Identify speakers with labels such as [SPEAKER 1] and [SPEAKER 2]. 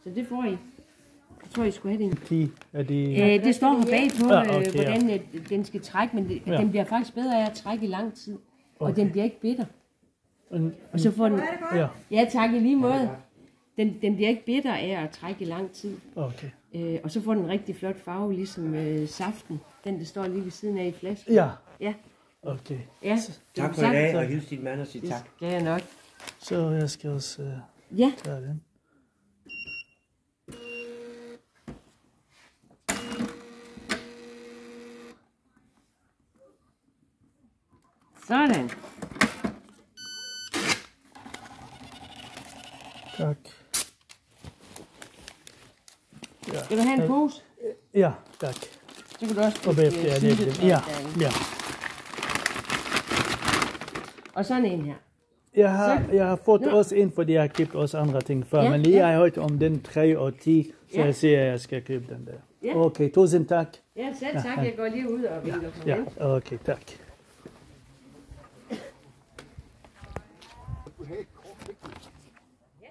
[SPEAKER 1] Så det får I. Jeg tror, I skulle have det.
[SPEAKER 2] 10 er det...
[SPEAKER 1] Det står her bagpå,
[SPEAKER 2] okay,
[SPEAKER 1] hvordan den skal trække, men den bliver faktisk bedre af at trække i lang tid. Og den bliver ikke bitter. Og så får den... Ja, tak i lige måde. Den bliver ikke bitter af at trække i lang tid.
[SPEAKER 2] Okay.
[SPEAKER 1] Og så får den en rigtig flot farve, ligesom saften. Den, der står lige ved siden af i flasken.
[SPEAKER 2] Ja.
[SPEAKER 1] Ja.
[SPEAKER 2] Okay.
[SPEAKER 1] Ja.
[SPEAKER 3] Tak for i dag, og hils din mand og sig tak.
[SPEAKER 1] Det skal jeg nok.
[SPEAKER 2] Så jeg skal også tage den.
[SPEAKER 1] Sådan.
[SPEAKER 2] Tak.
[SPEAKER 1] Ja. Skal du have en pose?
[SPEAKER 2] Ja, tak.
[SPEAKER 1] Så kan du også
[SPEAKER 2] Og bagefter er det. Ja, ja.
[SPEAKER 1] Og sådan en her.
[SPEAKER 2] Jeg har fået også en, fordi jeg har købt også andre ting før. Men lige har jeg hørt om den 3 og 10, så jeg siger, at jeg skal købe den der.
[SPEAKER 1] Ja.
[SPEAKER 2] Okay, tusind tak.
[SPEAKER 1] Ja, selv tak. Jeg går lige ud og vinker på den.
[SPEAKER 2] Ja, okay, tak.
[SPEAKER 4] Du have et kort, ikke? Ja.